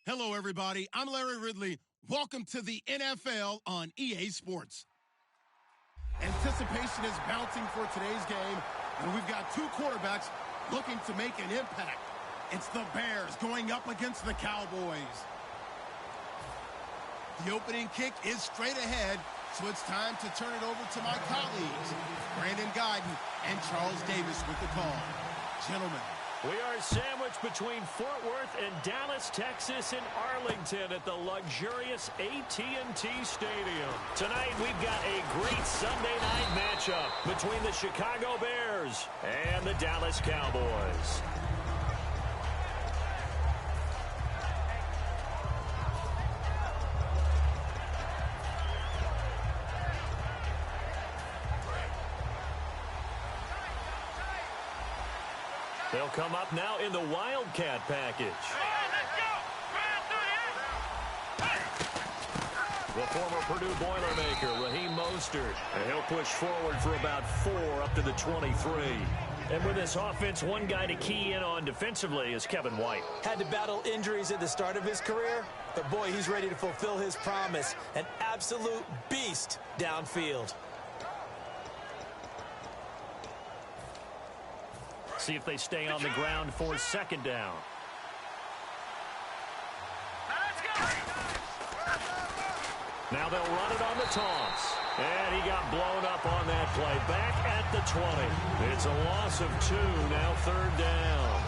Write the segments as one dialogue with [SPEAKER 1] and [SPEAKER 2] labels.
[SPEAKER 1] Hello, everybody. I'm Larry Ridley. Welcome to the NFL on EA Sports. Anticipation is bouncing for today's game, and we've got two quarterbacks looking to make an impact. It's the Bears going up against the Cowboys. The opening kick is straight ahead, so it's time to turn it over to my colleagues, Brandon Guyton and Charles Davis with the call. Gentlemen.
[SPEAKER 2] We are sandwiched between Fort Worth and Dallas, Texas, and Arlington at the luxurious AT&T Stadium. Tonight, we've got a great Sunday night matchup between the Chicago Bears and the Dallas Cowboys. They'll come up now in the Wildcat package. The former Purdue Boilermaker, Raheem Mostert. And he'll push forward for about 4 up to the 23. And with this offense, one guy to key in on defensively is Kevin White.
[SPEAKER 3] Had to battle injuries at the start of his career, but boy, he's ready to fulfill his promise. An absolute beast downfield.
[SPEAKER 2] See if they stay on the ground for second down. Now they'll run it on the toss. And he got blown up on that play. Back at the 20. It's a loss of 2, now third down.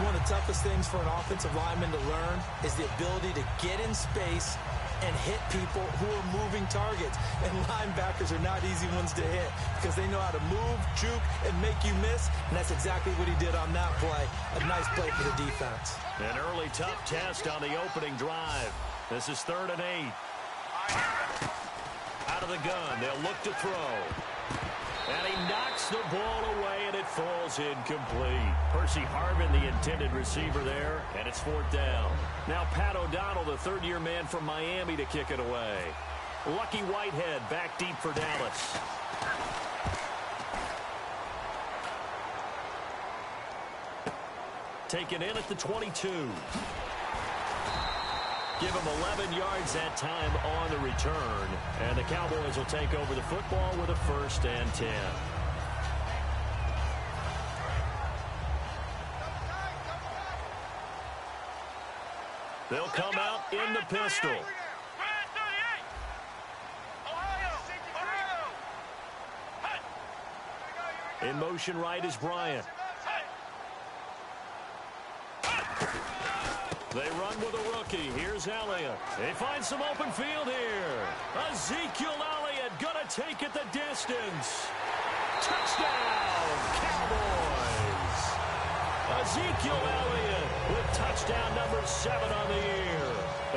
[SPEAKER 3] One of the toughest things for an offensive lineman to learn is the ability to get in space and hit people who are moving targets. And linebackers are not easy ones to hit because they know how to move, juke, and make you miss. And that's exactly what he did on that play. A nice play for the defense.
[SPEAKER 2] An early tough test on the opening drive. This is 3rd and 8. Out of the gun, they'll look to throw. And he knocks the ball away, and it falls incomplete. Percy Harvin, the intended receiver there, and it's 4th down. Now Pat O'Donnell, the third-year man from Miami, to kick it away. Lucky Whitehead back deep for Dallas. Taken in at the 22. Give him 11 yards that time on the return. And the Cowboys will take over the football with a 1st and 10. They'll come out in the pistol. In motion right is Bryant. They run with a rookie. Here's Elliott. They find some open field here. Ezekiel Elliott gonna take it the distance. Touchdown, Cowboys. Ezekiel Elliott with touchdown number 7 on the year.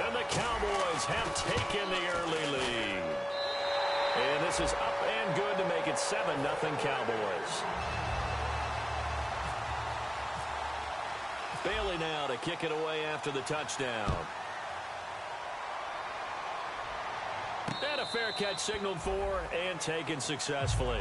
[SPEAKER 2] And the Cowboys have taken the early lead. And this is up and good to make it 7-0 Cowboys. Bailey now to kick it away after the touchdown. And a fair catch signaled for and taken successfully.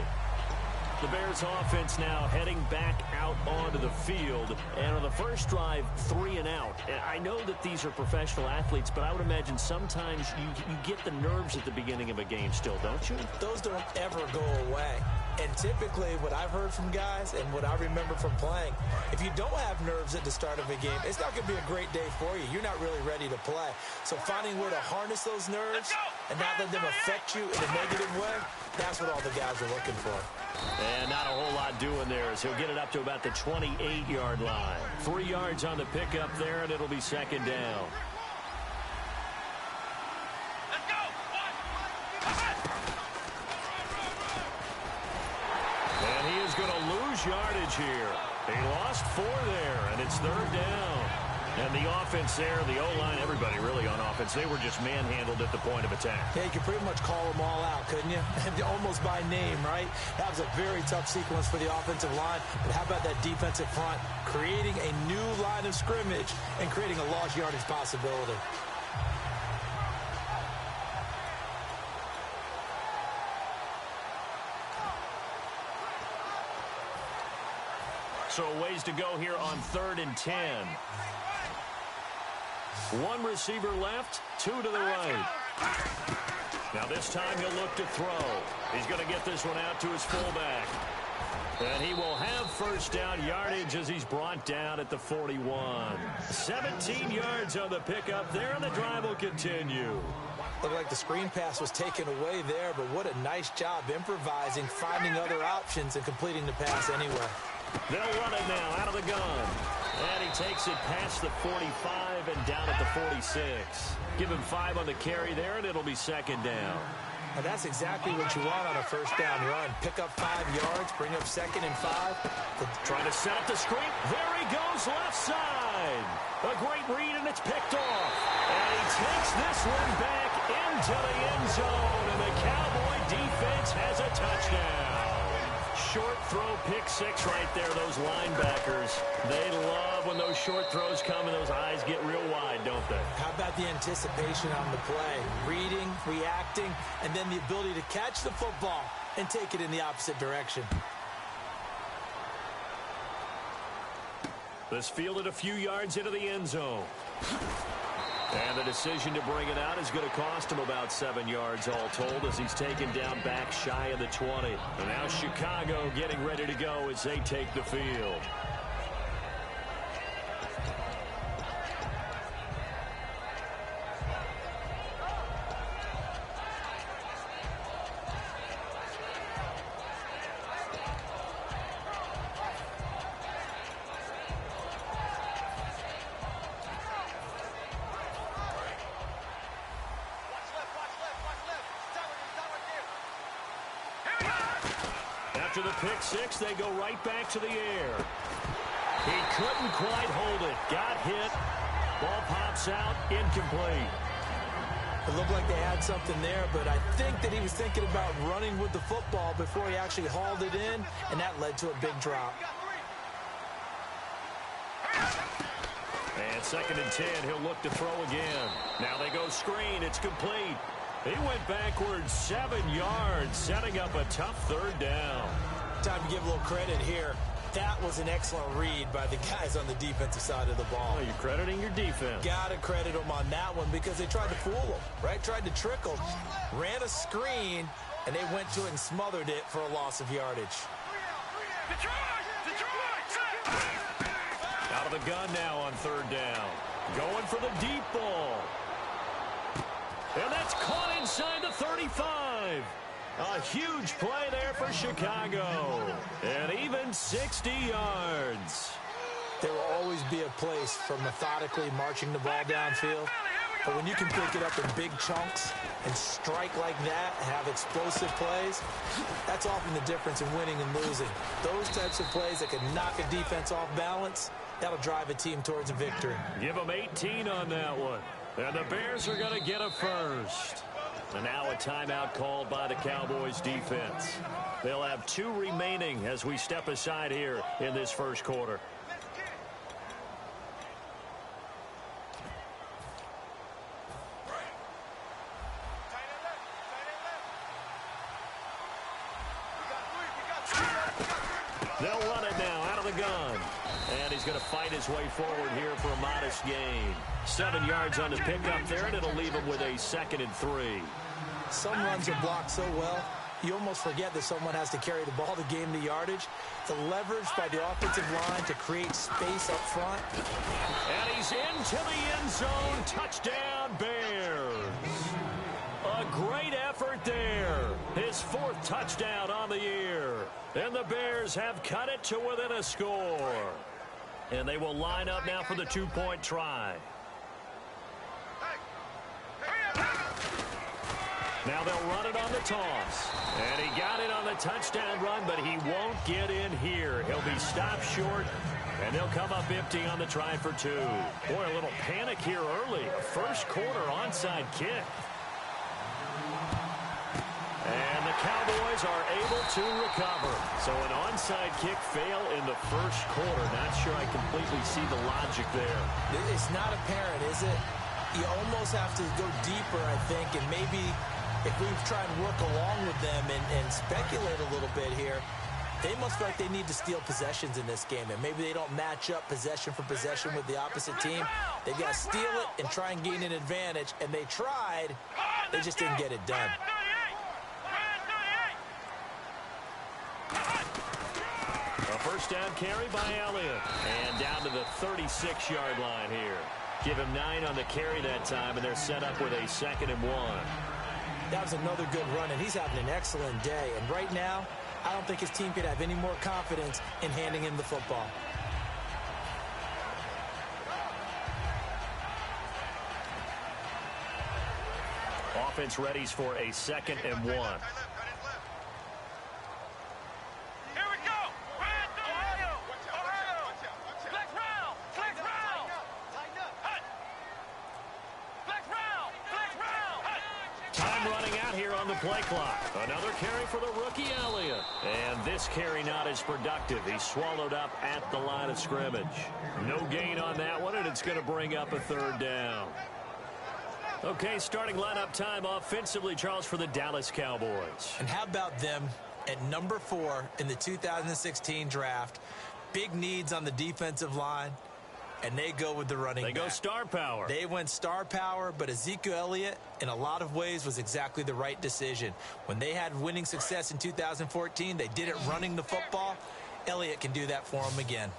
[SPEAKER 2] The Bears offense now heading back out onto the field. And on the first drive, 3 and out. And I know that these are professional athletes, but I would imagine sometimes you get the nerves at the beginning of a game still, don't you?
[SPEAKER 3] Those don't ever go away. And typically what I've heard from guys and what I remember from playing, if you don't have nerves at the start of a game, it's not going to be a great day for you. You're not really ready to play. So finding where to harness those nerves and not let them affect you in a negative way, that's what all the guys are looking for.
[SPEAKER 2] And not a whole lot doing there as he'll get it up to about the 28-yard line. 3 yards on the pickup there, and it'll be second down. And he is going to lose yardage here. He lost 4 there, and it's 3rd down. And the offense there, the O-line, everybody really on offense, they were just manhandled at the point of attack.
[SPEAKER 3] Yeah, you could pretty much call them all out, couldn't you? Almost by name, right? That was a very tough sequence for the offensive line. But how about that defensive front creating a new line of scrimmage and creating a lost yardage possibility?
[SPEAKER 2] So a ways to go here on 3rd and 10. One receiver left, two to the right. Now this time he'll look to throw. He's going to get this one out to his fullback. And he will have first down yardage as he's brought down at the 41. 17 yards on the pickup there, and the drive will continue.
[SPEAKER 3] Looked like the screen pass was taken away there, but what a nice job improvising, finding other options, and completing the pass anyway.
[SPEAKER 2] They'll run it now out of the gun. And he takes it past the 45 and down at the 46. Give him 5 on the carry there, and it'll be second down.
[SPEAKER 3] And that's exactly what you want on a first down run. Pick up 5 yards, bring up 2nd and 5.
[SPEAKER 2] Trying to set up the screen. There he goes, left side. A great read, and it's picked off. And he takes this one back into the end zone, and the Cowboy defense has a touchdown. Short throw, pick 6 right there, those linebackers. They love when those short throws come and those eyes get real wide, don't they?
[SPEAKER 3] How about the anticipation on the play? Reading, reacting, and then the ability to catch the football and take it in the opposite direction.
[SPEAKER 2] This fielded a few yards into the end zone. And the decision to bring it out is going to cost him about 7 yards all told as he's taken down back shy of the 20. And now Chicago getting ready to go as they take the field. After the pick 6, they go right back to the air. He couldn't quite hold it. Got hit. Ball pops out. Incomplete.
[SPEAKER 3] It looked like they had something there, but I think that he was thinking about running with the football before he actually hauled it in, and that led to a big drop.
[SPEAKER 2] And 2nd and 10, he'll look to throw again. Now they go screen. It's complete. He went backwards 7 yards, setting up a tough 3rd down.
[SPEAKER 3] Time to give a little credit here. That was an excellent read by the guys on the defensive side of the ball.
[SPEAKER 2] Oh, you're crediting your defense.
[SPEAKER 3] Got to credit them on that one because they tried to fool them, right? Tried to trick them. Ran a screen, and they went to it and smothered it for a loss of yardage.
[SPEAKER 2] Out of the gun now on 3rd down. Going for the deep ball. And that's caught inside the 35. A huge play there for Chicago. And even 60 yards.
[SPEAKER 3] There will always be a place for methodically marching the ball downfield. But when you can pick it up in big chunks and strike like that and have explosive plays, that's often the difference in winning and losing. Those types of plays that can knock a defense off balance, that'll drive a team towards a victory.
[SPEAKER 2] Give them 18 on that one. And the Bears are going to get a first. And now a timeout called by the Cowboys defense. They'll have 2 remaining as we step aside here in this first quarter. They'll run it now out of the gun. And he's going to fight his way forward here for a modest gain. 7 yards on his pickup there, and it'll leave him with a 2nd and 3.
[SPEAKER 3] Some runs are blocked so well, you almost forget that someone has to carry the ball to gain the yardage. The leverage by the offensive line to create space up front.
[SPEAKER 2] And he's into the end zone. Touchdown, Bears. A great effort there. His 4th touchdown on the year. And the Bears have cut it to within a score. And they will line up now for the 2-point try. Now they'll run it on the toss. And he got it on the touchdown run, but he won't get in here. He'll be stopped short, and they'll come up empty on the try for 2. Boy, a little panic here early. A first quarter onside kick. And the Cowboys are able to recover. So an onside kick fail in the first quarter. Not sure I completely see the logic there.
[SPEAKER 3] It's not apparent, is it? You almost have to go deeper, I think, and maybe if we try and work along with them and speculate a little bit here, They must feel like they need to steal possessions in this game, and maybe they don't match up possession for possession with the opposite team. They've got to steal it and try and gain an advantage, and they tried. They just didn't get it done.
[SPEAKER 2] A first down carry by Elliott, and down to the 36-yard line here. Give him 9 on the carry that time, and they're set up with a 2nd and 1.
[SPEAKER 3] That was another good run, and he's having an excellent day. And right now, I don't think his team could have any more confidence in handing him the football.
[SPEAKER 2] Offense readies for a 2nd and 1. Play clock. Another carry for the rookie Elliott. And this carry not as productive. He's swallowed up at the line of scrimmage. No gain on that one, and it's going to bring up a 3rd down. Okay, starting lineup time offensively, Charles, for the Dallas Cowboys.
[SPEAKER 3] And how about them at number 4 in the 2016 draft? Big needs on the defensive line. And they go with the running back.
[SPEAKER 2] They go star power.
[SPEAKER 3] They went star power, but Ezekiel Elliott, in a lot of ways, was exactly the right decision. When they had winning success in 2014, they did it running the football. Elliott can do that for them again.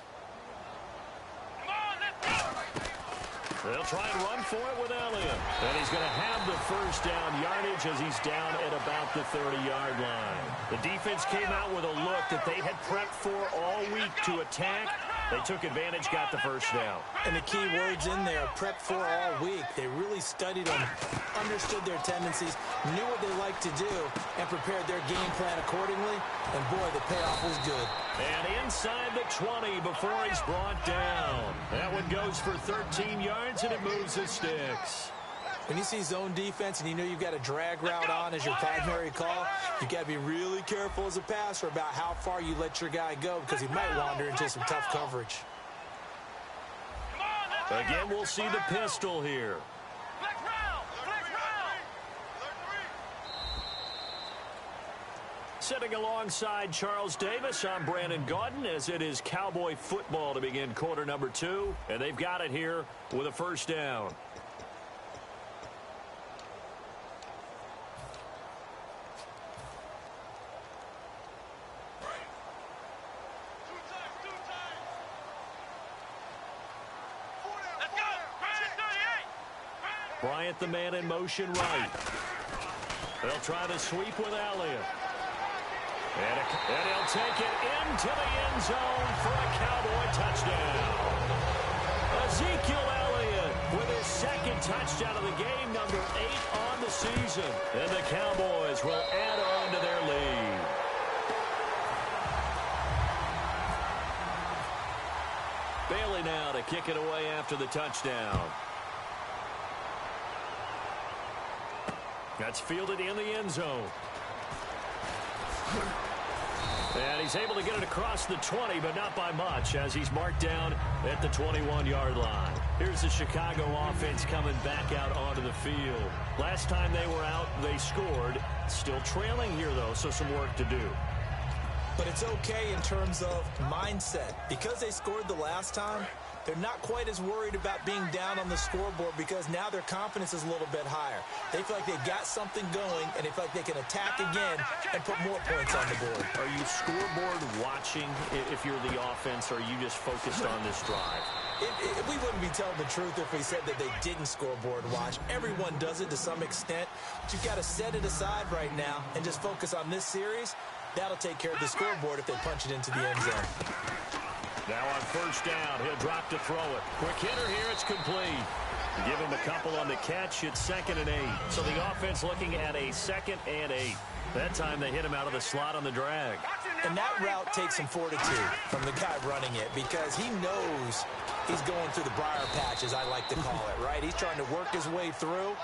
[SPEAKER 2] They'll try and run for it with Elliott. And he's going to have the first down yardage as he's down at about the 30-yard line. The defense came out with a look that they had prepped for all week to attack. They took advantage, got the first down.
[SPEAKER 3] And the key words in there, prep for all week. They really studied them, understood their tendencies, knew what they liked to do, and prepared their game plan accordingly. And, boy, the payoff was good.
[SPEAKER 2] And inside the 20 before he's brought down. That one goes for 13 yards, and it moves the sticks.
[SPEAKER 3] When you see zone defense and you know you've got a drag route on as your primary call, you've got to be really careful as a passer about how far you let your guy go because he might wander into some tough coverage.
[SPEAKER 2] Again, we'll see the pistol here. Sitting alongside Charles Davis, I'm Brandon Gaudin, as it is Cowboy football to begin quarter number 2. And they've got it here with a first down. Bryant, the man in motion right. They'll try the sweep with Elliott. And he'll take it into the end zone for a Cowboy touchdown. Ezekiel Elliott with his 2nd touchdown of the game, number 8 on the season. And the Cowboys will add on to their lead. Bailey now to kick it away after the touchdown. That's fielded in the end zone. And he's able to get it across the 20, but not by much, as he's marked down at the 21-yard line. Here's the Chicago offense coming back out onto the field. Last time they were out, they scored. Still trailing here, though, so some work to do.
[SPEAKER 3] But it's okay in terms of mindset. Because they scored the last time, they're not quite as worried about being down on the scoreboard because now their confidence is a little bit higher. They feel like they've got something going, and they feel like they can attack again and put more points on the board.
[SPEAKER 2] Are you scoreboard watching if you're the offense, or are you just focused on this drive?
[SPEAKER 3] We wouldn't be telling the truth if we said that they didn't scoreboard watch. Everyone does it to some extent, but you've got to set it aside right now and just focus on this series. That'll take care of the scoreboard if they punch it into the end zone.
[SPEAKER 2] Now on first down, he'll drop to throw it. Quick hitter here, it's complete. Give him a couple on the catch, it's 2nd and 8. So the offense looking at a 2nd and 8. That time they hit him out of the slot on the drag.
[SPEAKER 3] And that route takes some fortitude from the guy running it because he knows he's going through the briar patch, as I like to call it, right? He's trying to work his way through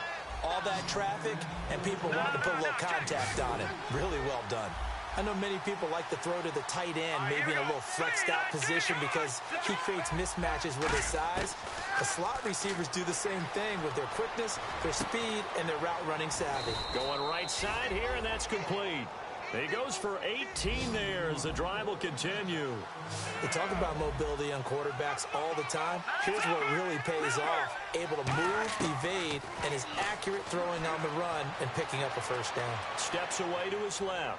[SPEAKER 3] all that traffic, and people want to put a little contact on him. Really well done. I know many people like to throw to the tight end, maybe in a little flexed out position because he creates mismatches with his size. The slot receivers do the same thing with their quickness, their speed, and their route running savvy.
[SPEAKER 2] Going right side here, and that's complete. He goes for 18 there as the drive will continue.
[SPEAKER 3] We talk about mobility on quarterbacks all the time. Here's what really pays off. Able to move, evade, and is accurate throwing on the run and picking up a first down.
[SPEAKER 2] Steps away to his left.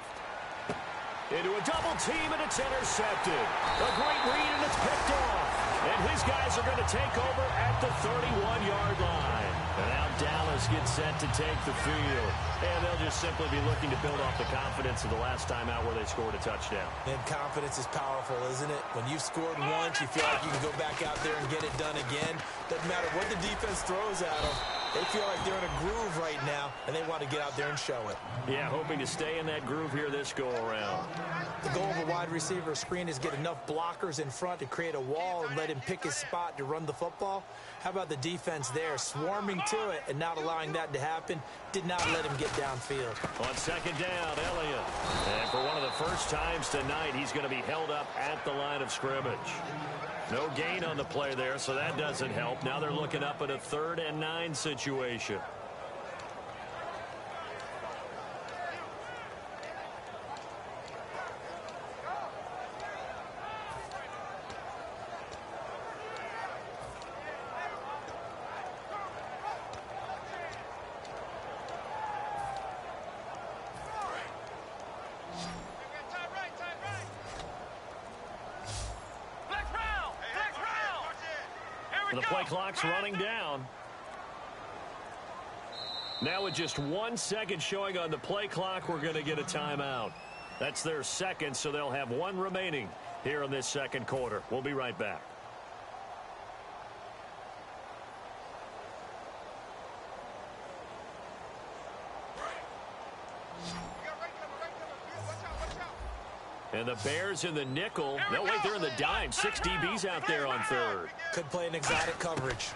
[SPEAKER 2] Into a double team, and it's intercepted. A great read, and it's picked off. And his guys are going to take over at the 31-yard line. And now Dallas gets set to take the field. And they'll just simply be looking to build off the confidence of the last time out where they scored a touchdown.
[SPEAKER 3] And confidence is powerful, isn't it? When you've scored once, you feel like you can go back out there and get it done again. Doesn't matter what the defense throws at them. They feel like they're in a groove right now, and they want to get out there and show it.
[SPEAKER 2] Yeah, hoping to stay in that groove here this go-around.
[SPEAKER 3] The goal of a wide receiver screen is get enough blockers in front to create a wall and let him pick his spot to run the football. How about the defense there, swarming to it and not allowing that to happen? Did not let him get downfield.
[SPEAKER 2] On second down, Elliott. And for one of the first times tonight, he's going to be held up at the line of scrimmage. No gain on the play there, so that doesn't help. Now they're looking up at a 3rd and 9 situation. The play clock's running down. Now with just 1 second showing on the play clock, we're going to get a timeout. That's their second, so they'll have 1 remaining here in this second quarter. We'll be right back. And the Bears in the nickel. No, wait, they're in the dime. 6 DBs out there on 3rd.
[SPEAKER 3] Could play an exotic coverage.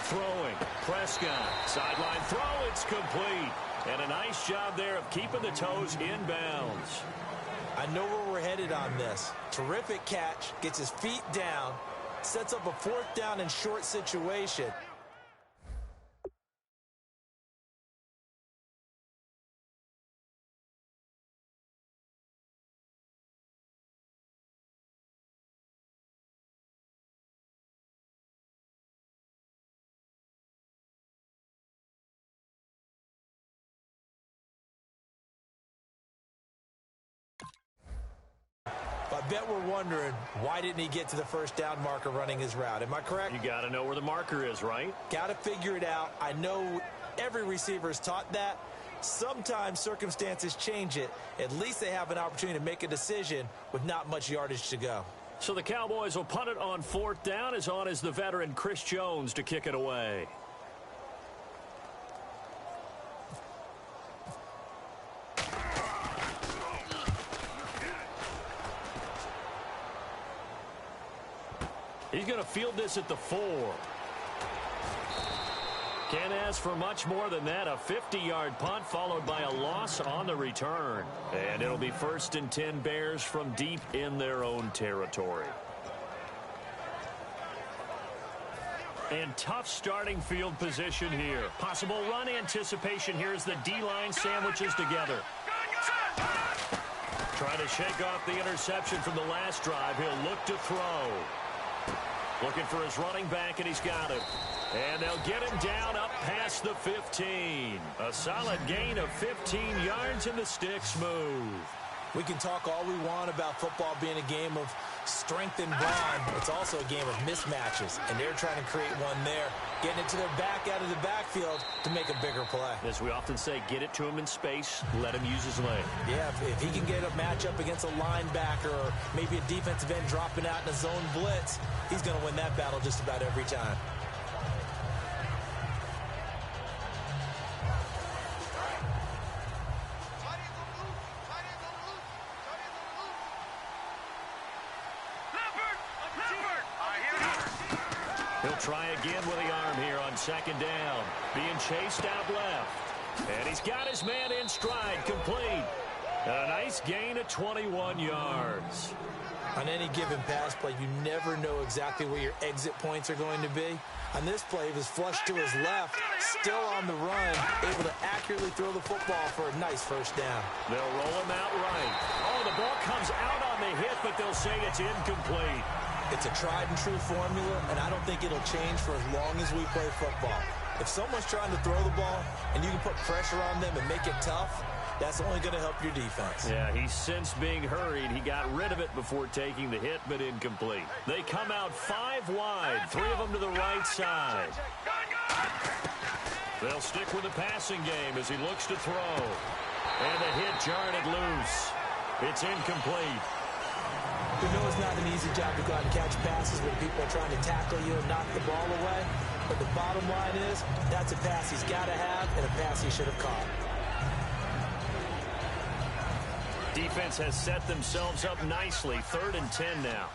[SPEAKER 2] Throwing. Prescott. Sideline throw. It's complete. And a nice job there of keeping the toes in bounds.
[SPEAKER 3] I know where we're headed on this. Terrific catch. Gets his feet down. Sets up a 4th down and short situation. I bet we're wondering, why didn't he get to the first down marker running his route? Am I correct?
[SPEAKER 2] You got to know where the marker is, right?
[SPEAKER 3] Got to figure it out. I know every receiver is taught that. Sometimes circumstances change it. At least they have an opportunity to make a decision with not much yardage to go.
[SPEAKER 2] So the Cowboys will punt it on 4th down. As on is the veteran Chris Jones to kick it away. He's going to field this at the 4. Can't ask for much more than that. A 50-yard punt followed by a loss on the return. And it'll be 1st and 10 Bears from deep in their own territory. And tough starting field position here. Possible run anticipation here as the D-line sandwiches together. Trying to shake off the interception from the last drive. He'll look to throw. Looking for his running back, and he's got him. And they'll get him down up past the 15. A solid gain of 15 yards, and the sticks move.
[SPEAKER 3] We can talk all we want about football being a game of strength and brawn. It's also a game of mismatches, and they're trying to create one there, getting it to their back out of the backfield to make a bigger play.
[SPEAKER 2] As we often say, get it to him in space, let him use his leg.
[SPEAKER 3] Yeah, if he can get a matchup against a linebacker or maybe a defensive end dropping out in a zone blitz, he's going to win that battle just about every time.
[SPEAKER 2] He'll try again with the arm here on second down. Being chased out left. And he's got his man in stride, complete. And a nice gain of 21 yards.
[SPEAKER 3] On any given pass play, you never know exactly where your exit points are going to be. On this play, he was flushed to his left, still on the run, able to accurately throw the football for a nice first down.
[SPEAKER 2] They'll roll him out right. Oh, the ball comes out on the hit, but they'll say it's incomplete.
[SPEAKER 3] It's a tried-and-true formula, and I don't think it'll change for as long as we play football. If someone's trying to throw the ball and you can put pressure on them and make it tough, that's only going to help your defense.
[SPEAKER 2] Yeah, he's since being hurried. He got rid of it before taking the hit, but incomplete. They come out 5 wide, 3 of them to the right side. They'll stick with the passing game as he looks to throw. And the hit jarred it loose. It's incomplete.
[SPEAKER 3] We know it's not an easy job to go out and catch passes when people are trying to tackle you and knock the ball away. But the bottom line is, that's a pass he's got to have and a pass he should have caught.
[SPEAKER 2] Defense has set themselves up nicely. 3rd and 10 now.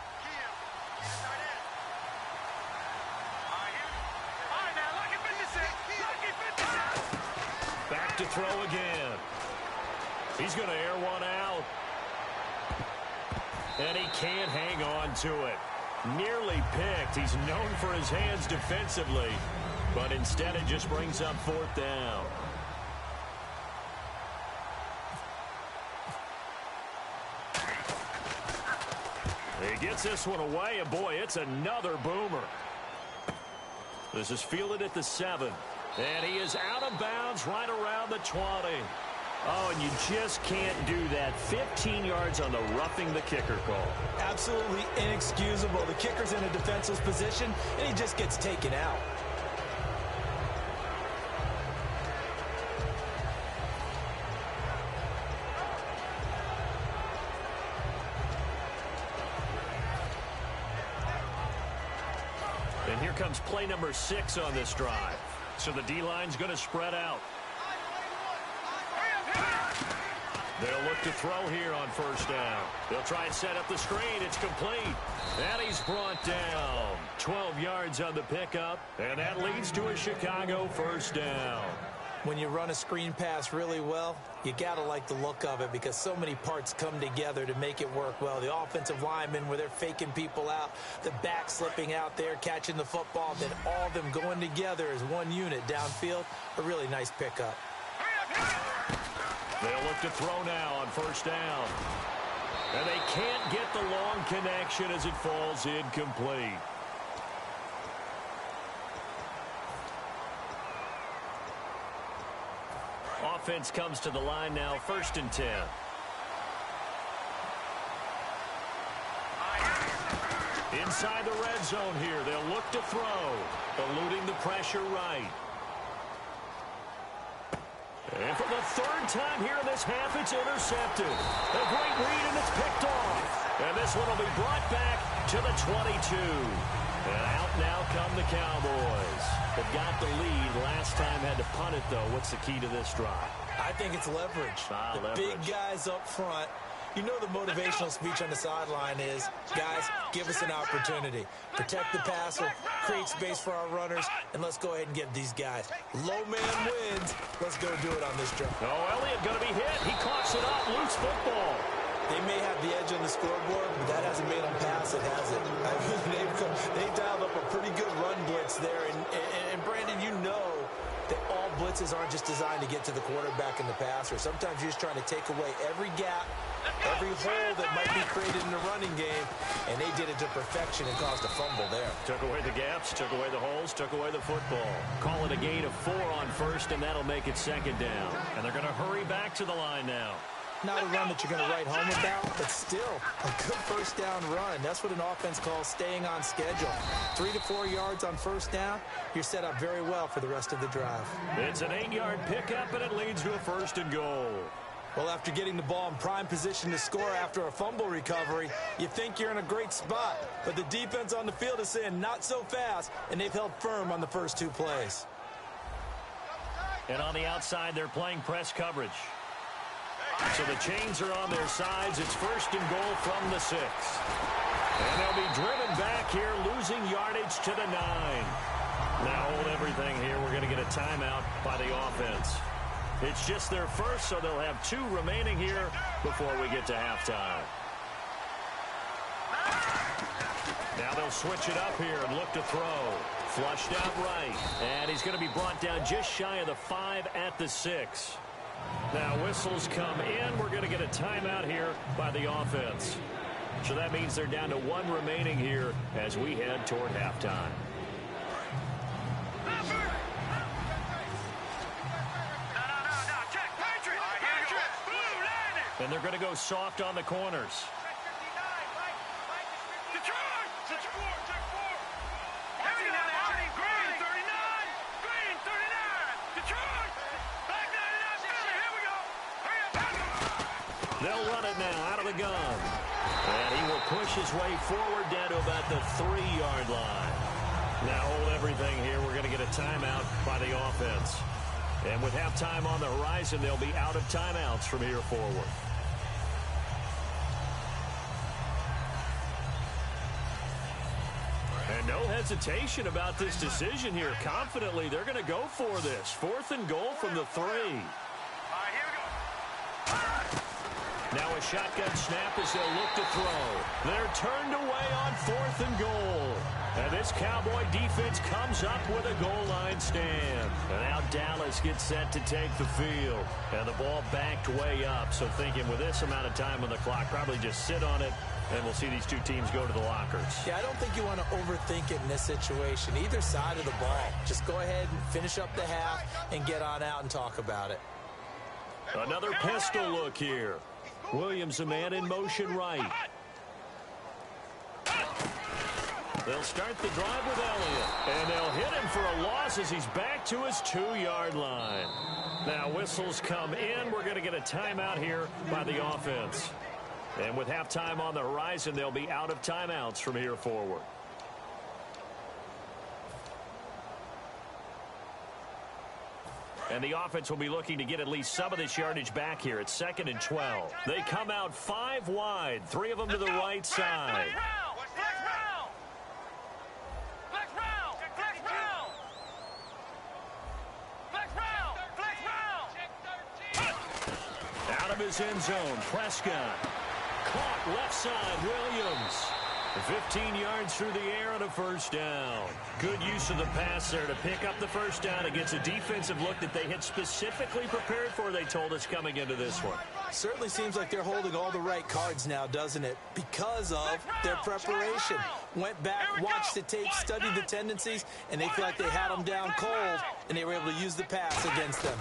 [SPEAKER 2] Back to throw again. He's going to air one out. And he can't hang on to it. Nearly picked. He's known for his hands defensively, but instead it just brings up 4th down. He gets this one away, and boy, it's another boomer. This is fielded at the 7, and he is out of bounds right around the 20. Oh, and you just can't do that. 15 yards on the roughing the kicker call.
[SPEAKER 3] Absolutely inexcusable. The kicker's in a defenseless position, and he just gets taken out.
[SPEAKER 2] And here comes play number 6 on this drive. So the D-line's going to spread out. They'll look to throw here on 1st down. They'll try and set up the screen. It's complete. And he's brought down. 12 yards on the pickup. And that leads to a Chicago 1st down.
[SPEAKER 3] When you run a screen pass really well, you got to like the look of it because so many parts come together to make it work well. The offensive linemen, where they're faking people out, the back slipping out there, catching the football, then all of them going together as one unit downfield. A really nice pickup.
[SPEAKER 2] They'll look to throw now on 1st down. And they can't get the long connection as it falls incomplete. Offense comes to the line now, 1st and 10. Inside the red zone here, they'll look to throw, eluding the pressure right. And for the 3rd time here in this half, it's intercepted. A great read, and it's picked off. And this one will be brought back to the 22. And out now come the Cowboys. They've got the lead. Last time had to punt it, though. What's the key to this drive?
[SPEAKER 3] I think it's leverage.
[SPEAKER 2] Leverage.
[SPEAKER 3] Big guys up front. You know the motivational speech on the sideline is, guys, give us an opportunity. Protect the passer, create space for our runners, and let's go ahead and get these guys. Low man wins. Let's go do it on this drive.
[SPEAKER 2] Oh, Elliott going to be hit. He coughs it up. Loose football.
[SPEAKER 3] They may have the edge on the scoreboard, but that hasn't made them pass it, has it? I mean, they've dialed up a pretty good run blitz there. And Brandon, you know that all blitzes aren't just designed to get to the quarterback and the passer. Sometimes you're just trying to take away every gap, every hole that might be created in the running game, and they did it to perfection and caused a fumble there.
[SPEAKER 2] Took away the gaps, took away the holes, took away the football. Call it a gain of 4 on 1st, and that'll make it 2nd down. And they're going to hurry back to the line now.
[SPEAKER 3] Not a run that you're going to write home about, but still a good 1st down run. That's what an offense calls staying on schedule. 3 to 4 yards on 1st down, you're set up very well for the rest of the drive.
[SPEAKER 2] It's an 8-yard pickup, and it leads to a 1st and goal.
[SPEAKER 3] Well, after getting the ball in prime position to score after a fumble recovery, you think you're in a great spot. But the defense on the field is saying not so fast, and they've held firm on the first 2 plays.
[SPEAKER 2] And on the outside, they're playing press coverage. So the chains are on their sides. It's 1st and goal from the 6. And they'll be driven back here, losing yardage to the 9. Now hold everything here. We're going to get a timeout by the offense. It's just their first, so they'll have 2 remaining here before we get to halftime. Now they'll switch it up here and look to throw. Flushed out right. And he's going to be brought down just shy of the 5 at the 6. Now whistles come in. We're going to get a timeout here by the offense. So that means they're down to 1 remaining here as we head toward halftime. And they're going to go soft on the corners. They'll run it now out of the gun. And he will push his way forward down to about the 3-yard line. Now hold everything here. We're going to get a timeout by the offense. And with halftime on the horizon, they'll be out of timeouts from here forward. And no hesitation about this decision here. Confidently, they're going to go for this. 4th and goal from the 3. Now a shotgun snap as they'll look to throw. They're turned away on 4th and goal. And this Cowboy defense comes up with a goal line stand. And now Dallas gets set to take the field. And the ball backed way up. So thinking with this amount of time on the clock, probably just sit on it. And we'll see these two teams go to the lockers.
[SPEAKER 3] Yeah, I don't think you want to overthink it in this situation. Either side of the ball. Just go ahead and finish up the half and get on out and talk about it.
[SPEAKER 2] Another pistol look here. Williams, a man in motion right. They'll start the drive with Elliott. And they'll hit him for a loss as he's back to his 2-yard line. Now whistles come in. We're going to get a timeout here by the offense. And with halftime on the horizon, they'll be out of timeouts from here forward. And the offense will be looking to get at least some of this yardage back here. It's 2nd and 12. They come out 5 wide, 3 of them to the right side. Out of his end zone, Prescott. Caught left side, Williams. 15 yards through the air on a 1st down. Good use of the pass there to pick up the 1st down against a defensive look that they had specifically prepared for, they told us, coming into this one.
[SPEAKER 3] Certainly seems like they're holding all the right cards now, doesn't it? Because of their preparation. Went back, watched the tape, studied the tendencies, and they feel like they had them down cold, and they were able to use the pass against them.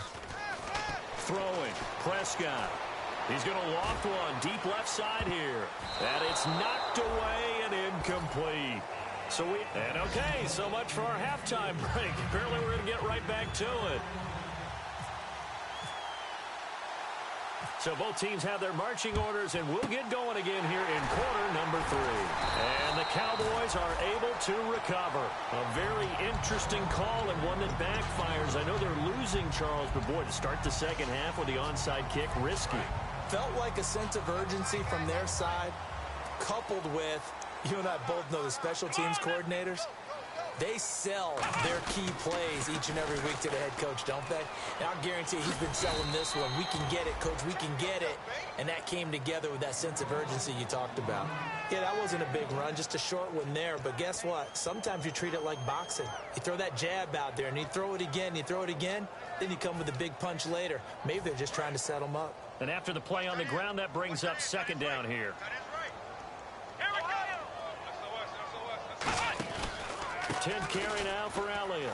[SPEAKER 2] Throwing, Prescott. He's going to loft one deep left side here. And it's knocked away and incomplete. So much for our halftime break. Apparently we're going to get right back to it. So both teams have their marching orders, and we'll get going again here in quarter number 3. And the Cowboys are able to recover. A very interesting call and one that backfires. I know they're losing, Charles, but boy, to start the second half with the onside kick, risky.
[SPEAKER 3] Felt like a sense of urgency from their side, coupled with, you and I both know the special teams coordinators. They sell their key plays each and every week to the head coach, don't they? And I'll guarantee you he's been selling this one. We can get it, coach. We can get it. And that came together with that sense of urgency you talked about. Yeah, that wasn't a big run, just a short one there. But guess what? Sometimes you treat it like boxing. You throw that jab out there, and you throw it again, then you come with a big punch later. Maybe they're just trying to set them up.
[SPEAKER 2] And after the play on the ground, that brings up 2nd down here. 10th carry now for Elliott.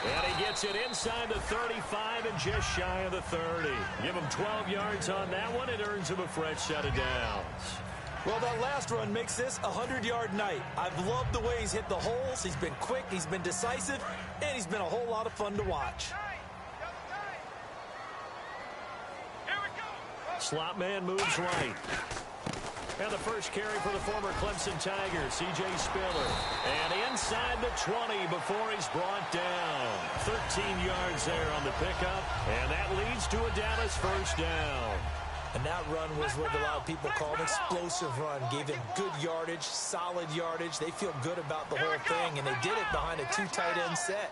[SPEAKER 2] And he gets it inside the 35 and just shy of the 30. Give him 12 yards on that one. It earns him a fresh set of downs.
[SPEAKER 3] Well, that last run makes this a 100-yard night. I've loved the way he's hit the holes. He's been quick, he's been decisive, and he's been a whole lot of fun to watch.
[SPEAKER 2] Slot man moves right. And the first carry for the former Clemson Tigers, C.J. Spiller. And inside the 20 before he's brought down. 13 yards there on the pickup. And that leads to a Dallas 1st down.
[SPEAKER 3] And that run was what a lot of people call an explosive run. Gave them good yardage, solid yardage. They feel good about the whole thing. And they did it behind a 2 tight end set.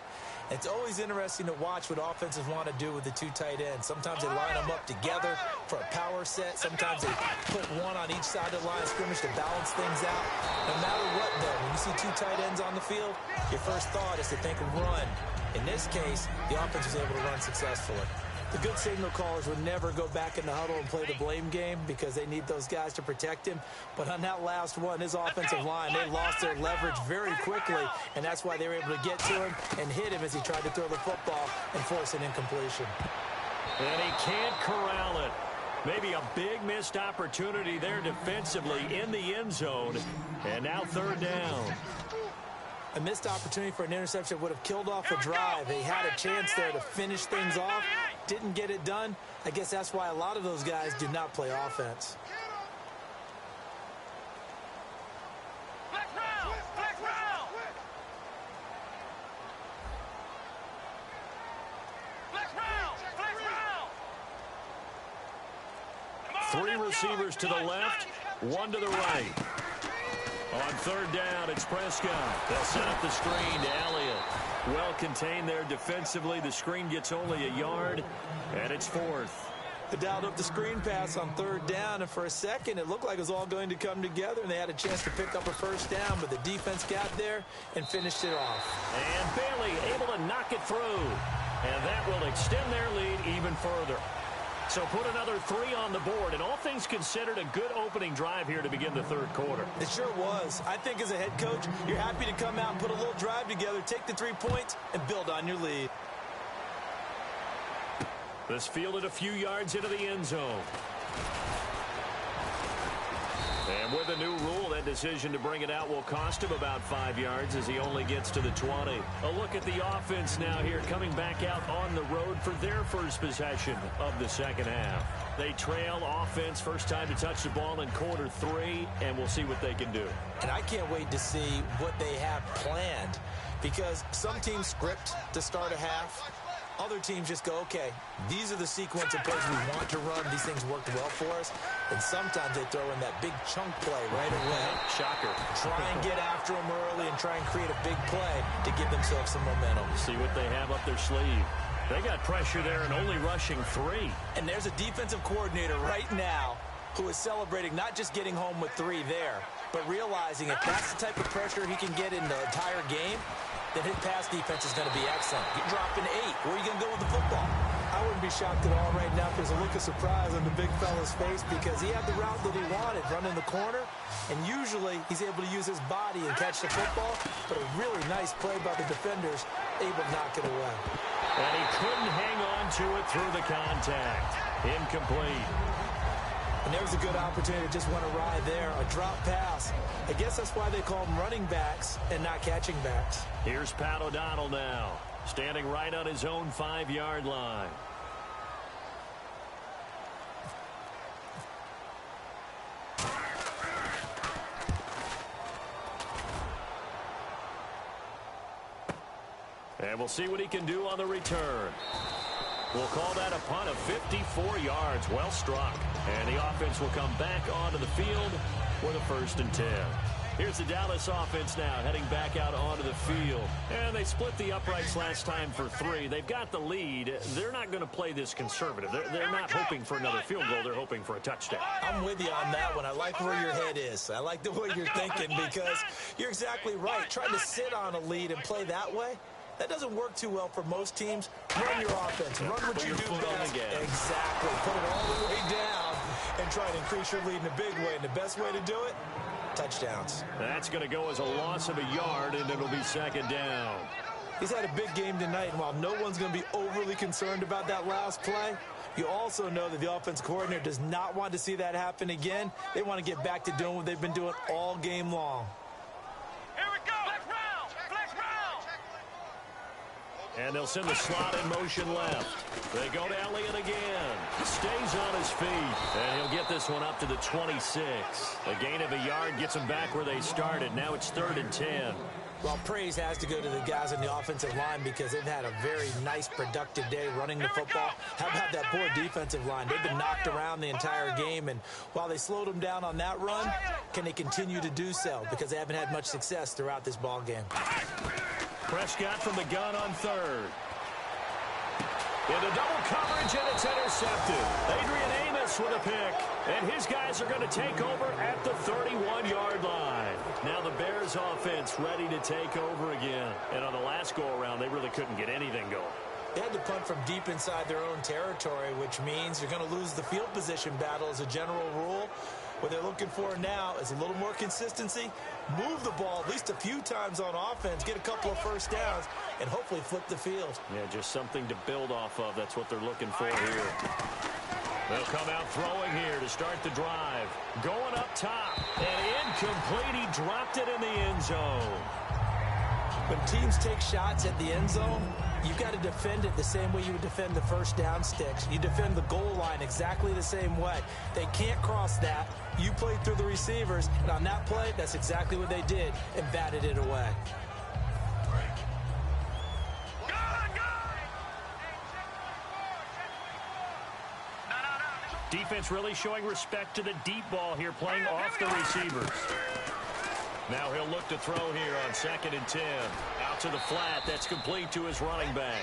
[SPEAKER 3] It's always interesting to watch what offenses want to do with the two tight ends. Sometimes they line them up together for a power set. Sometimes they put one on each side of the line of scrimmage to balance things out. No matter what, though, when you see two tight ends on the field, your first thought is to think of run. In this case, the offense was able to run successfully. The good signal callers would never go back in the huddle and play the blame game because they need those guys to protect him. But on that last one, his offensive line, they lost their leverage very quickly, and that's why they were able to get to him and hit him as he tried to throw the football and force an incompletion.
[SPEAKER 2] And he can't corral it. Maybe a big missed opportunity there defensively in the end zone. And now third down.
[SPEAKER 3] A missed opportunity for an interception would have killed off a drive. He had a chance there to finish things off. Didn't get it done. I guess that's why a lot of those guys do not play offense.
[SPEAKER 2] Three receivers to the left, one to the right. On third down, it's Prescott. They'll set up the screen to Elliott. Well contained there defensively. The screen gets only a yard, and it's fourth.
[SPEAKER 3] They dialed up the screen pass on third down, and for a second, it looked like it was all going to come together, and they had a chance to pick up a first down, but the defense got there and finished it off.
[SPEAKER 2] And Bailey able to knock it through, and that will extend their lead even further. So put another 3 on the board, and all things considered, a good opening drive here to begin the third quarter.
[SPEAKER 3] It sure was. I think as a head coach, you're happy to come out and put a little drive together, take the 3 points, and build on your lead.
[SPEAKER 2] This fielded a few yards into the end zone. And with a new rule, that decision to bring it out will cost him about 5 yards as he only gets to the 20. A look at the offense now here, coming back out on the road for their first possession of the second half. They trail offense, first time to touch the ball in quarter 3, and we'll see what they can do.
[SPEAKER 3] And I can't wait to see what they have planned, because some teams script to start a half. Other teams just go, okay, these are the sequence of plays we want to run. These things worked well for us. And sometimes they throw in that big chunk play right away.
[SPEAKER 2] Shocker.
[SPEAKER 3] Try and get after them early and try and create a big play to give themselves some momentum.
[SPEAKER 2] See what they have up their sleeve. They got pressure there and only rushing 3.
[SPEAKER 3] And there's a defensive coordinator right now who is celebrating not just getting home with 3 there, but realizing if that's the type of pressure he can get in the entire game, then his pass defense is going to be excellent. You're dropping 8. Where are you going to go with the football? I wouldn't be shocked at all right now if there's a look of surprise on the big fella's face because he had the route that he wanted, running the corner, and usually he's able to use his body and catch the football, but a really nice play by the defenders, able to knock it away.
[SPEAKER 2] And he couldn't hang on to it through the contact. Incomplete.
[SPEAKER 3] And there was a good opportunity to just went awry there, a drop pass. I guess that's why they call them running backs and not catching backs.
[SPEAKER 2] Here's Pat O'Donnell now, standing right on his own 5-yard line. And we'll see what he can do on the return. We'll call that a punt of 54 yards. Well struck. And the offense will come back onto the field with a 1st and 10. Here's the Dallas offense now heading back out onto the field. And they split the uprights last time for 3. They've got the lead. They're not going to play this conservative. They're not hoping for another field goal. They're hoping for a touchdown.
[SPEAKER 3] I'm with you on that one. I like where your head is. I like the way you're thinking because you're exactly right. Trying to sit on a lead and play that way, that doesn't work too well for most teams. Run your offense. Run what you do best. Exactly. Put it all the way down and try to increase your lead in a big way. And the best way to do it, touchdowns.
[SPEAKER 2] That's going to go as a loss of a yard, and it'll be 2nd down.
[SPEAKER 3] He's had a big game tonight, and while no one's going to be overly concerned about that last play, you also know that the offense coordinator does not want to see that happen again. They want to get back to doing what they've been doing all game long.
[SPEAKER 2] And they'll send the slot in motion left. They go to Elliott again. Stays on his feet. And he'll get this one up to the 26. A gain of a yard gets them back where they started. Now it's 3rd and 10.
[SPEAKER 3] Well, praise has to go to the guys on the offensive line because they've had a very nice, productive day running the football. How about that poor defensive line? They've been knocked around the entire game, and while they slowed them down on that run, can they continue to do so? Because they haven't had much success throughout this ball game.
[SPEAKER 2] Prescott from the gun on third. Into double coverage, and it's intercepted. Adrian Amos with a pick. And his guys are going to take over at the 31-yard line. Now the Bears offense ready to take over again. And on the last go-around, they really couldn't get anything going.
[SPEAKER 3] They had to punt from deep inside their own territory, which means you're going to lose the field position battle as a general rule. What they're looking for now is a little more consistency, move the ball at least a few times on offense, get a couple of first downs, and hopefully flip the field.
[SPEAKER 2] Yeah, just something to build off of. That's what they're looking for here. They'll come out throwing here to start the drive. Going up top, and incomplete. He dropped it in the end zone.
[SPEAKER 3] When teams take shots at the end zone, you've got to defend it the same way you would defend the first down sticks. You defend the goal line exactly the same way. They can't cross that. You played through the receivers, and on that play, that's exactly what they did and batted it away.
[SPEAKER 2] Defense really showing respect to the deep ball here, playing off the receivers. Now he'll look to throw here on 2nd and 10. Out to the flat. That's complete to his running back.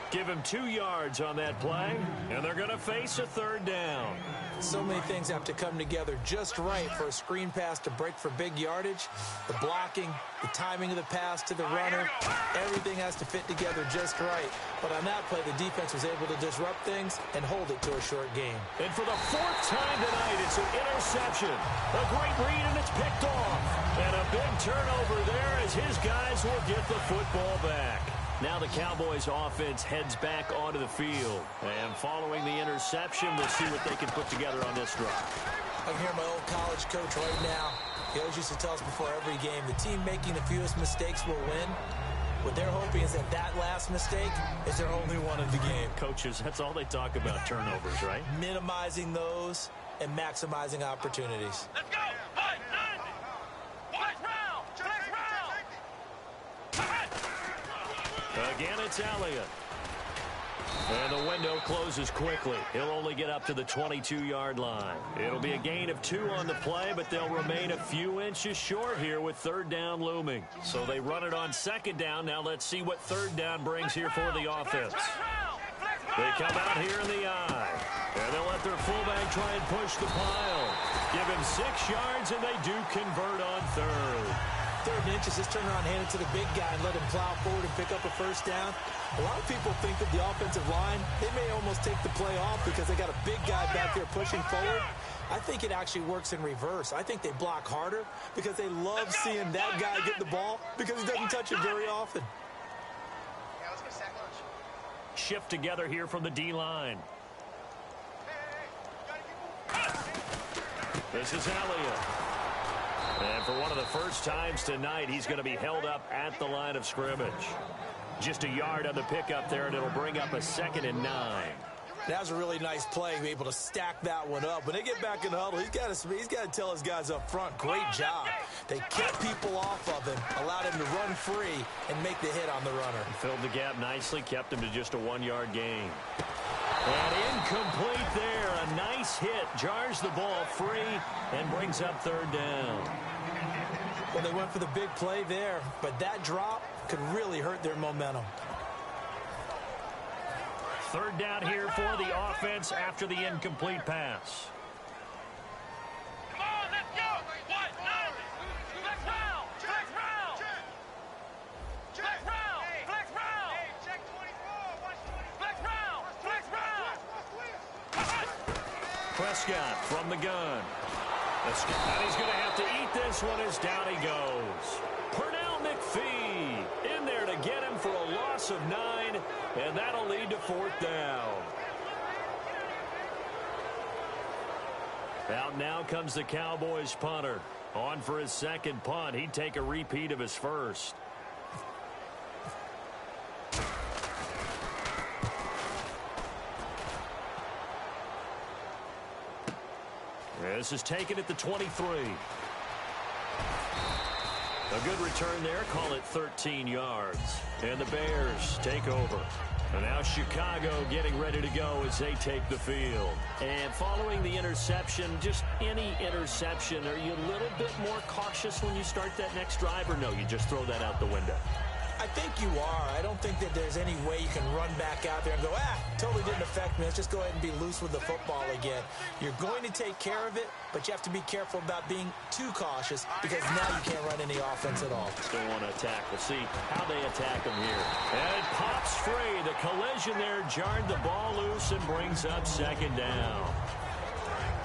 [SPEAKER 2] Give him 2 yards on that play, and they're going to face a 3rd down.
[SPEAKER 3] So many things have to come together just right for a screen pass to break for big yardage. The blocking, the timing of the pass to the runner, everything has to fit together just right. But on that play, the defense was able to disrupt things and hold it to a short game.
[SPEAKER 2] And for the 4th time tonight, it's an interception. A great read, and it's picked off. And a big turnover there as his guys will get the football back. Now the Cowboys offense heads back onto the field. And following the interception, we'll see what they can put together on this drive.
[SPEAKER 3] I can hear my old college coach right now. He always used to tell us before every game, the team making the fewest mistakes will win. What they're hoping is that last mistake is their only one of the game.
[SPEAKER 2] Coaches, that's all they talk about, turnovers, right?
[SPEAKER 3] Minimizing those and maximizing opportunities.
[SPEAKER 4] Let's go! Fight! Next round!
[SPEAKER 2] Again, it's Elliott. And the window closes quickly. He'll only get up to the 22-yard line. It'll be a gain of 2 on the play, but they'll remain a few inches short here with 3rd down looming. So they run it on 2nd down. Now let's see what 3rd down brings here for the offense. They come out here in the eye. And they'll let their fullback try and push the pile. Give him 6 yards, and they do convert on 3rd.
[SPEAKER 3] 3rd and inches, just turn around, hand it to the big guy, and let him plow forward and pick up a first down. A lot of people think that the offensive line, they may almost take the play off because they got a big guy back there pushing forward. I think it actually works in reverse. I think they block harder because they love seeing that guy get the ball because he doesn't touch it very often.
[SPEAKER 2] Shift together here from the D-line. This is Elliott. And for one of the first times tonight, he's going to be held up at the line of scrimmage. Just a yard on the pickup there, and it'll bring up a 2nd and 9.
[SPEAKER 3] That was a really nice play, be able to stack that one up. When they get back in the huddle, he's got to tell his guys up front, great job. They kept people off of him, allowed him to run free and make the hit on the runner.
[SPEAKER 2] Filled the gap nicely, kept him to just a 1-yard gain. And incomplete there. A nice hit. Jars the ball free and brings up 3rd down.
[SPEAKER 3] Well, they went for the big play there, but that drop could really hurt their momentum.
[SPEAKER 2] 3rd down here for the offense after the incomplete pass.
[SPEAKER 4] Come on, let's go! What? No! Flex round! Flex round! Flex round! Flex round! Hey, check 24. Watch 24. Flex round! Flex round!
[SPEAKER 2] Prescott from the gun. And he's going to have to eat this one as down he goes. Pernell McPhee in there to get him for a loss of 9, and that'll lead to 4th down. Out now comes the Cowboys punter. On for his 2nd punt. He'd take a repeat of his first. This is taken at the 23. A good return there. Call it 13 yards. And the Bears take over. And now Chicago getting ready to go as they take the field. And following the interception, just any interception, are you a little bit more cautious when you start that next drive, or no, you just throw that out the window?
[SPEAKER 3] I think you are. I don't think that there's any way you can run back out there and go, totally didn't affect me. Let's just go ahead and be loose with the football again. You're going to take care of it, but you have to be careful about being too cautious because now you can't run any offense at all.
[SPEAKER 2] Still want to attack. We'll see how they attack him here. And it pops free. The collision there jarred the ball loose and brings up second down.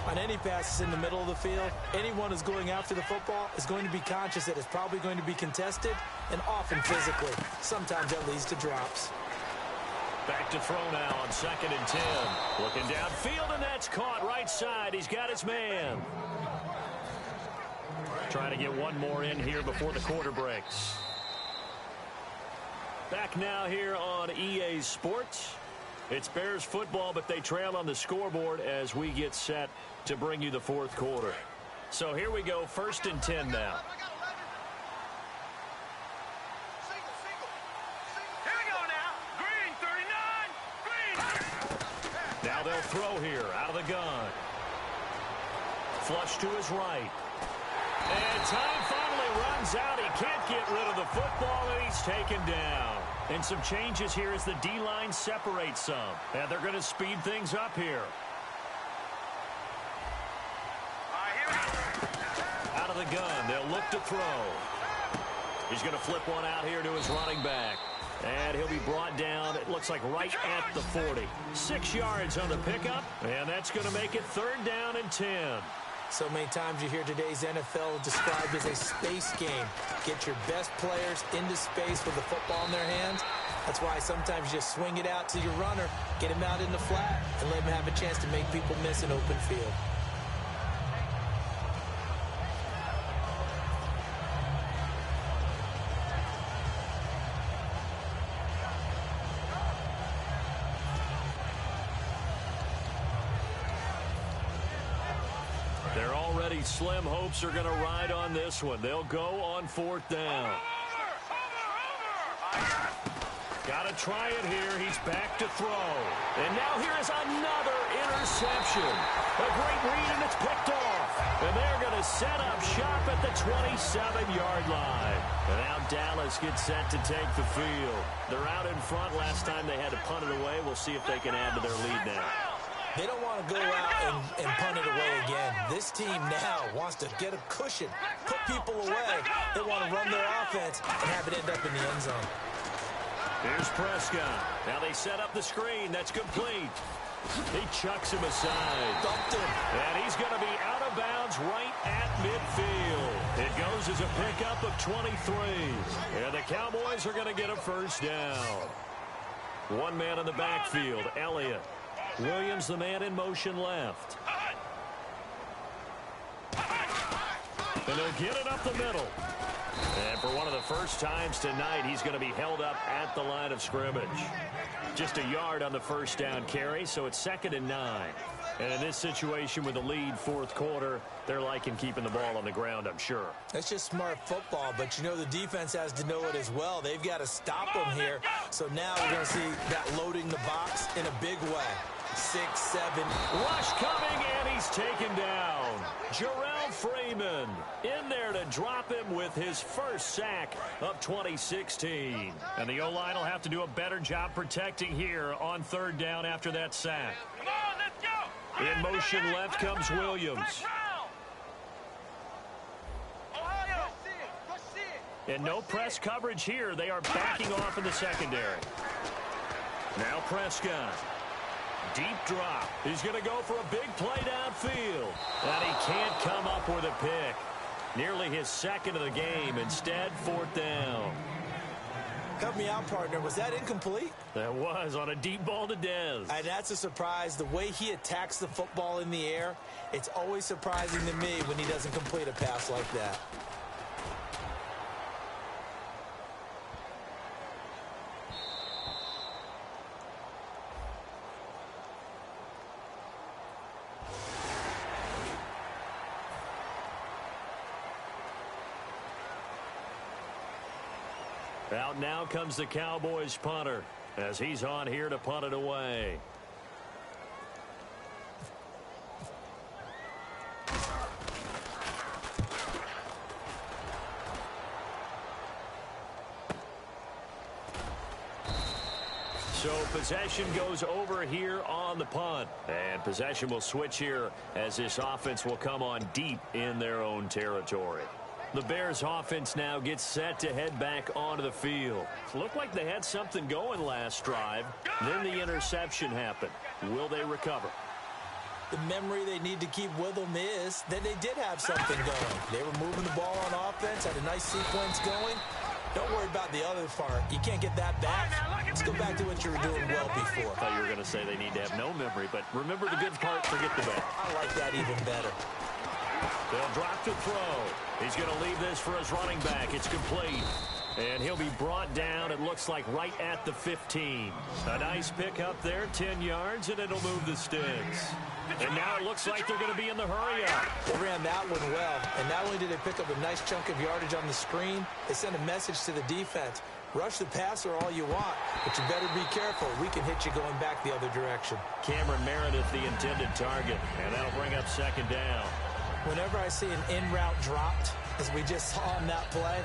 [SPEAKER 3] On any passes in the middle of the field, anyone who's going after the football is going to be conscious that it's probably going to be contested and often physically. Sometimes that leads to drops.
[SPEAKER 2] Back to throw now on 2nd and 10. Looking downfield, and that's caught right side. He's got his man. Trying to get one more in here before the quarter breaks. Back now here on EA Sports. It's Bears football, but they trail on the scoreboard as we get set to bring you the fourth quarter. So here we go, 1st and 10 now.
[SPEAKER 4] Here we go now. Green, 39. Green.
[SPEAKER 2] Now they'll throw here out of the gun. Flush to his right. And time finally runs out. He can't get rid of the football, and he's taken down. And some changes here as the D-line separates some. And they're going to speed things up here. Out of the gun, they'll look to throw. He's going to flip one out here to his running back. And he'll be brought down, it looks like right at the 40. 6 yards on the pickup, and that's going to make it 3rd down and 10.
[SPEAKER 3] So many times you hear today's NFL described as a space game. Get your best players into space with the football in their hands. That's why sometimes you just swing it out to your runner, get him out in the flat, and let him have a chance to make people miss an open field.
[SPEAKER 2] Slim hopes are going to ride on this one. They'll go on 4th down. Got to try it here. He's back to throw. And now here is another interception. A great read, and it's picked off. And they're going to set up shop at the 27-yard line. And now Dallas gets set to take the field. They're out in front. Last time they had to punt it away. We'll see if they can add to their lead now.
[SPEAKER 3] They don't want to go out and punt it away again. This team now wants to get a cushion, put people away. They want to run their offense and have it end up in the end zone.
[SPEAKER 2] Here's Prescott. Now they set up the screen. That's complete. He chucks him aside.
[SPEAKER 3] Dumped him.
[SPEAKER 2] And he's going to be out of bounds right at midfield. It goes as a pickup of 23. And the Cowboys are going to get a 1st down. One man in the backfield, Elliott. Williams, the man in motion left. And they'll get it up the middle. And for one of the first times tonight, he's going to be held up at the line of scrimmage. Just a yard on the 1st down carry, so it's 2nd and 9. And in this situation with the lead 4th quarter, they're liking keeping the ball on the ground, I'm sure.
[SPEAKER 3] That's just smart football, but you know the defense has to know it as well. They've got to stop them here. So now we're going to see that loading the box in a big way. 6, 7.
[SPEAKER 2] Rush coming, and he's taken down. Jarrell Freeman in there to drop him with his first sack of 2016. And the O-line will have to do a better job protecting here on 3rd down after that sack.
[SPEAKER 4] Come on, let's go.
[SPEAKER 2] In motion left comes Williams.
[SPEAKER 4] Ohio.
[SPEAKER 2] And no press coverage here. They are backing off in the secondary. Now Prescott. Deep drop. He's going to go for a big play downfield. And he can't come up with a pick. Nearly his 2nd of the game. Instead, 4th down.
[SPEAKER 3] Help me out, partner. Was that incomplete?
[SPEAKER 2] That was on a deep ball to Dez.
[SPEAKER 3] And that's a surprise. The way he attacks the football in the air, it's always surprising to me when he doesn't complete a pass like that.
[SPEAKER 2] Out now comes the Cowboys punter as he's on here to punt it away. So possession goes over here on the punt. And possession will switch here as this offense will come on deep in their own territory. The Bears offense now gets set to head back onto the field. Looked like they had something going last drive. Then the interception happened. Will they recover?
[SPEAKER 3] The memory they need to keep with them is that they did have something going. They were moving the ball on offense, had a nice sequence going. Don't worry about the other part. You can't get that back. Let's go back to what you were doing well before.
[SPEAKER 2] I thought you were going to say they need to have no memory, but remember the good part, forget the bad.
[SPEAKER 3] I like that even better.
[SPEAKER 2] They'll drop to throw. He's going to leave this for his running back. It's complete. And he'll be brought down, it looks like, right at the 15. A nice pick up there, 10 yards, and it'll move the sticks. And now it looks like they're going to be in the hurry-up.
[SPEAKER 3] They ran that one well, and not only did they pick up a nice chunk of yardage on the screen, they sent a message to the defense. Rush the passer all you want, but you better be careful. We can hit you going back the other direction.
[SPEAKER 2] Cameron Meredith, the intended target, and that'll bring up second down.
[SPEAKER 3] Whenever I see an in-route dropped, as we just saw on that play,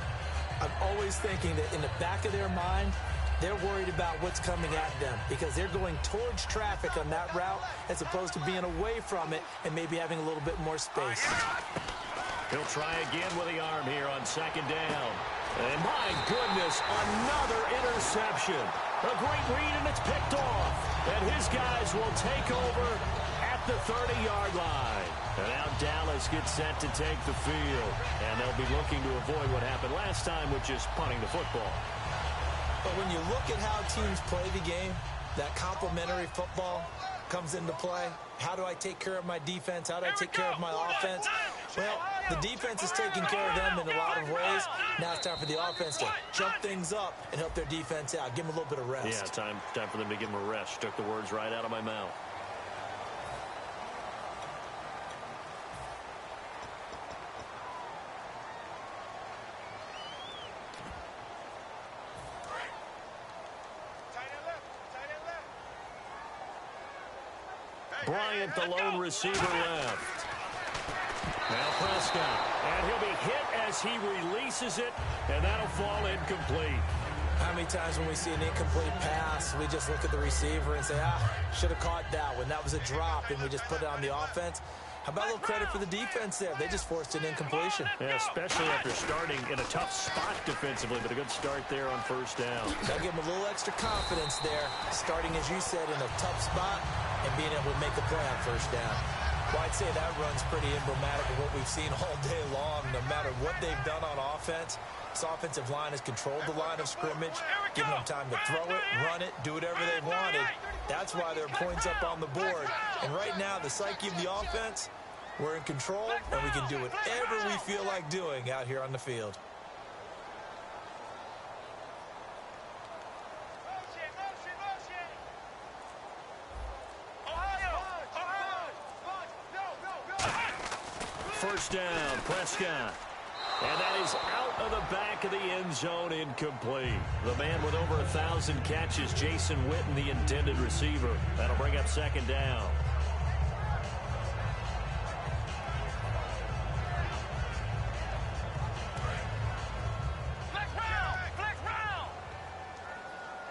[SPEAKER 3] I'm always thinking that in the back of their mind, they're worried about what's coming at them because they're going towards traffic on that route as opposed to being away from it and maybe having a little bit more space.
[SPEAKER 2] He'll try again with the arm here on second down. And my goodness, another interception. A great read, and it's picked off. And his guys will take over at the 30-yard line. And now Dallas gets set to take the field. And they'll be looking to avoid what happened last time, which is punting the football.
[SPEAKER 3] But when you look at how teams play the game, that complementary football comes into play. How do I take care of my defense? How do I take care of my offense? Well, the defense is taking care of them in a lot of ways. Now it's time for the offense to jump things up and help their defense out. Give them a little bit of rest.
[SPEAKER 2] Yeah, time for them to give them a rest. Took the words right out of my mouth. Bryant, the lone receiver, left. Now Prescott, and he'll be hit as he releases it, and that'll fall incomplete.
[SPEAKER 3] How many times when we see an incomplete pass, we just look at the receiver and say, should have caught that one. That was a drop, and we just put it on the offense. How about a little credit for the defense there? They just forced an incompletion.
[SPEAKER 2] Yeah, especially after starting in a tough spot defensively, but a good start there on first down.
[SPEAKER 3] That'll give them a little extra confidence there, starting, as you said, in a tough spot and being able to make a play on first down. Well, I'd say that run's pretty emblematic of what we've seen all day long. No matter what they've done on offense, this offensive line has controlled the line of scrimmage, given them time to throw it, run it, do whatever they wanted. That's why there are points up on the board. And right now, the psyche of the offense, we're in control, and we can do whatever we feel like doing out here on the field.
[SPEAKER 2] First down, Prescott. And that is out of the back of the end zone, incomplete. The man with over 1,000 catches, Jason Witten, the intended receiver. That'll bring up second down.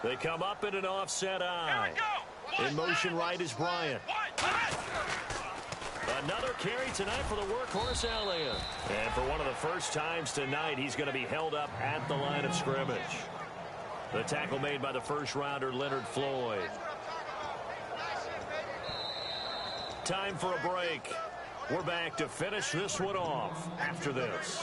[SPEAKER 2] They come up in an offset eye. In motion right is Bryant. Another carry tonight for the workhorse Elliott. And for one of the first times tonight, he's going to be held up at the line of scrimmage. The tackle made by the first-rounder Leonard Floyd. Time for a break. We're back to finish this one off after this.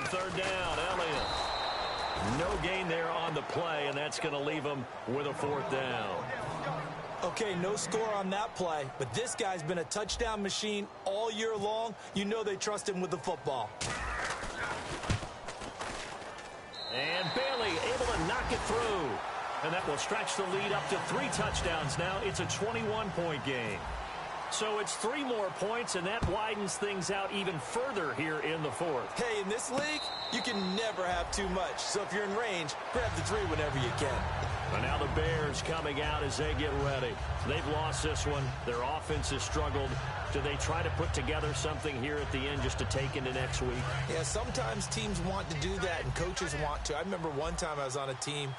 [SPEAKER 2] Third down, Elliott. No gain there on the play, and that's going to leave him with a fourth down.
[SPEAKER 3] Okay, no score on that play, but this guy's been a touchdown machine all year long. You know they trust him with the football.
[SPEAKER 2] And Bailey able to knock it through. And that will stretch the lead up to 3 touchdowns now. It's a 21-point game. So it's 3 more points, and that widens things out even further here in the fourth.
[SPEAKER 3] Hey, in this league, you can never have too much. So if you're in range, grab the 3 whenever you can.
[SPEAKER 2] And now the Bears coming out as they get ready. They've lost this one. Their offense has struggled. Do they try to put together something here at the end just to take into next week?
[SPEAKER 3] Yeah, sometimes teams want to do that, and coaches want to. I remember one time I was on a team,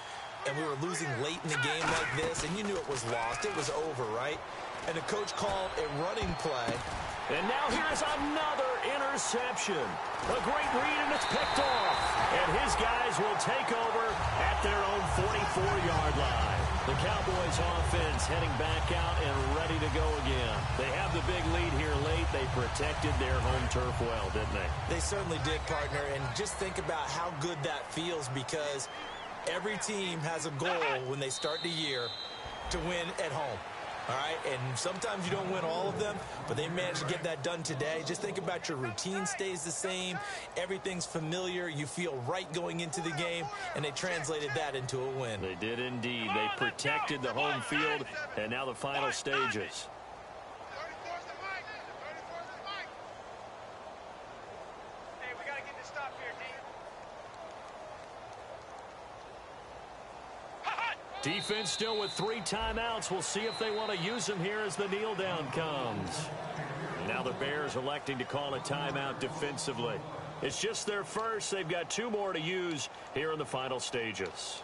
[SPEAKER 3] and we were losing late in the game like this, and you knew it was lost. It was over, right? And the coach called a running play.
[SPEAKER 2] And now here's another interception. A great read, and it's picked off. And his guys will take over at their own 44-yard line. The Cowboys offense heading back out and ready to go again. They have the big lead here late. They protected their home turf well, didn't they?
[SPEAKER 3] They certainly did, partner. And just think about how good that feels, because every team has a goal when they start the year to win at home. All right, and sometimes you don't win all of them, but they managed to get that done today. Just think about your routine stays the same. Everything's familiar. You feel right going into the game, and they translated that into a win.
[SPEAKER 2] They did indeed. They protected the home field, and now the final stages.
[SPEAKER 4] Hey, we got to get this stop here, D.
[SPEAKER 2] Defense still with 3 timeouts. We'll see if they want to use them here as the kneel down comes. Now the Bears electing to call a timeout defensively. It's just their first. They've got 2 more to use here in the final stages.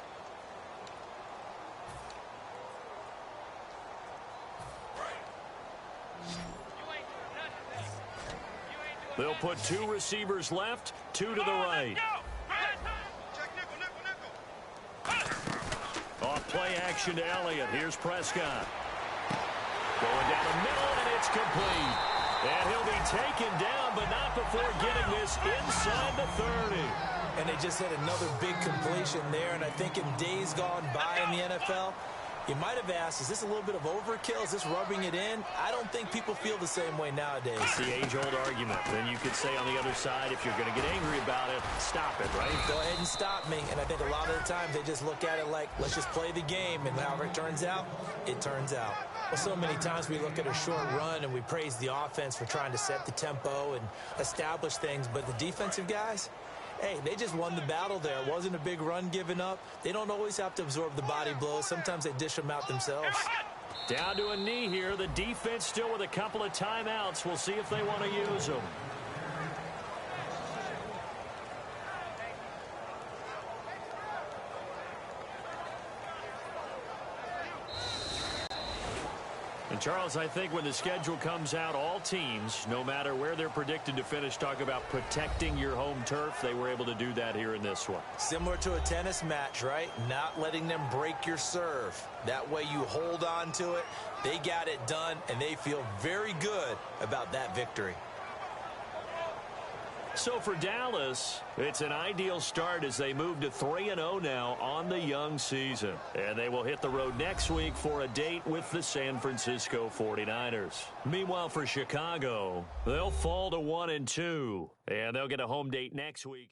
[SPEAKER 2] They'll put 2 receivers left, 2 to the right. Off play action to Elliott. Here's Prescott. Going down the middle, and it's complete. And he'll be taken down, but not before getting this inside the 30.
[SPEAKER 3] And they just had another big completion there, and I think in days gone by in the NFL, you might have asked, is this a little bit of overkill? Is this rubbing it in? I don't think people feel the same way nowadays.
[SPEAKER 2] It's the age-old argument. Then you could say on the other side, if you're going to get angry about it, stop it, right?
[SPEAKER 3] Go ahead and stop me. And I think a lot of the times they just look at it like, let's just play the game. And however it turns out, it turns out. Well, so many times we look at a short run and we praise the offense for trying to set the tempo and establish things. But the defensive guys, hey, they just won the battle there. It wasn't a big run given up. They don't always have to absorb the body blows. Sometimes they dish them out themselves.
[SPEAKER 2] Down to a knee here. The defense still with a couple of timeouts. We'll see if they want to use them. And Charles, I think when the schedule comes out, all teams, no matter where they're predicted to finish, talk about protecting your home turf. They were able to do that here in this one.
[SPEAKER 3] Similar to a tennis match, right? Not letting them break your serve. That way you hold on to it. They got it done, and they feel very good about that victory.
[SPEAKER 2] So for Dallas, it's an ideal start as they move to 3-0 now on the young season. And they will hit the road next week for a date with the San Francisco 49ers. Meanwhile, for Chicago, they'll fall to 1-2, and they'll get a home date next week.